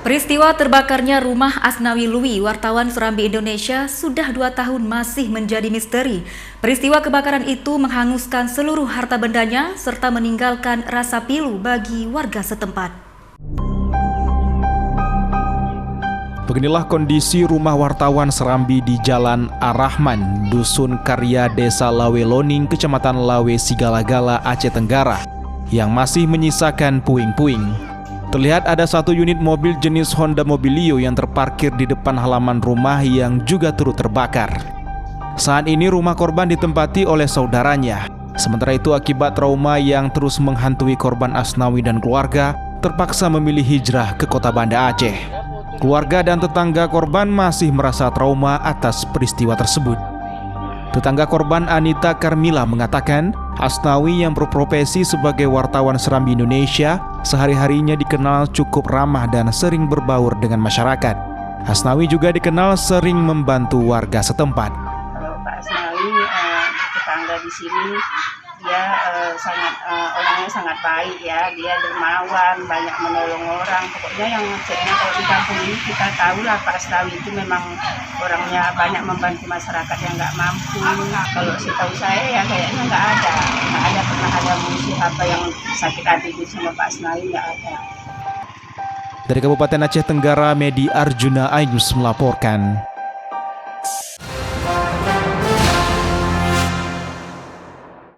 Peristiwa terbakarnya rumah Asnawi Lui, wartawan Serambi Indonesia, sudah 2 tahun masih menjadi misteri. Peristiwa kebakaran itu menghanguskan seluruh harta bendanya serta meninggalkan rasa pilu bagi warga setempat. Beginilah kondisi rumah wartawan Serambi di Jalan Ar-Rahman, Dusun Karya, Desa Laweloning, Kecamatan Lawe, Sigalagala, Aceh Tenggara, yang masih menyisakan puing-puing. Terlihat ada satu unit mobil jenis Honda Mobilio yang terparkir di depan halaman rumah yang juga turut terbakar. Saat ini rumah korban ditempati oleh saudaranya. Sementara itu akibat trauma yang terus menghantui korban Asnawi dan keluarga, terpaksa memilih hijrah ke kota Banda Aceh. Keluarga dan tetangga korban masih merasa trauma atas peristiwa tersebut. Tetangga korban Anita Karmila mengatakan, Asnawi yang berprofesi sebagai wartawan Serambi Indonesia sehari-harinya dikenal cukup ramah dan sering berbaur dengan masyarakat. Asnawi juga dikenal sering membantu warga setempat. Kalau Pak Asnawi tetangga di sini, dia orangnya sangat baik ya, dia dermawan, banyak menolong orang. Pokoknya yang maksudnya kalau di kampung ini kita tahu lah Pak Asnawi itu memang orangnya banyak membantu masyarakat yang nggak mampu. Kalau setahu saya ya kayaknya nggak ada pernah ada musuh apa yang sakit hati sama Pak Asnawi, nggak ada. Dari Kabupaten Aceh Tenggara, Medi Arjuna Ainus melaporkan.